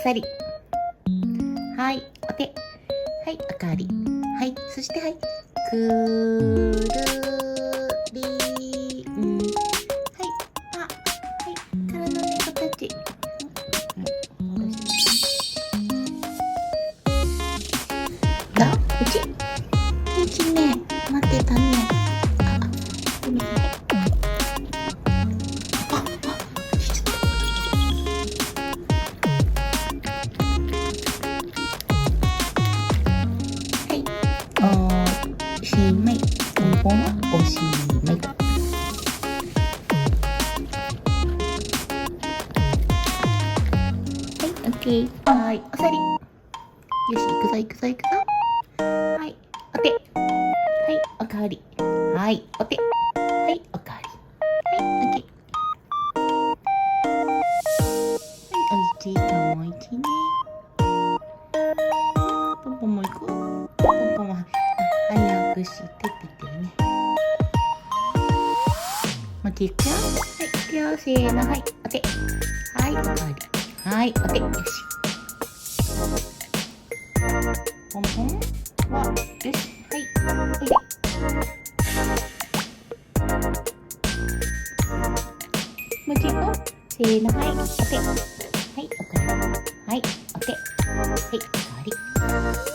さり。はい、お手。はい、おかわり。はい、そしてはい、くるりん。はい、あ、はい、からの猫たち。うちね、待ってたね。おしまい。日本はおしまい。はい、オッケー。はい、おさり。よし、行くぞ行くぞ行くぞ。はい、お手。はい、おかわり。はい、お手。はい、おかわり。はい、オッケー。はい、おいちいともいちね。ポンポンも行こう。ポンポンは早くしてって言ってるね。もう一回行くよ。はい、行くよ。せーの、はい、お手。はい、おかわり。はい、お手。よし。ポンポンは、よし。はい、おいで。もう一度、せーの、はい、お手。はい、おかわり。はい、お手。はい、おかわり。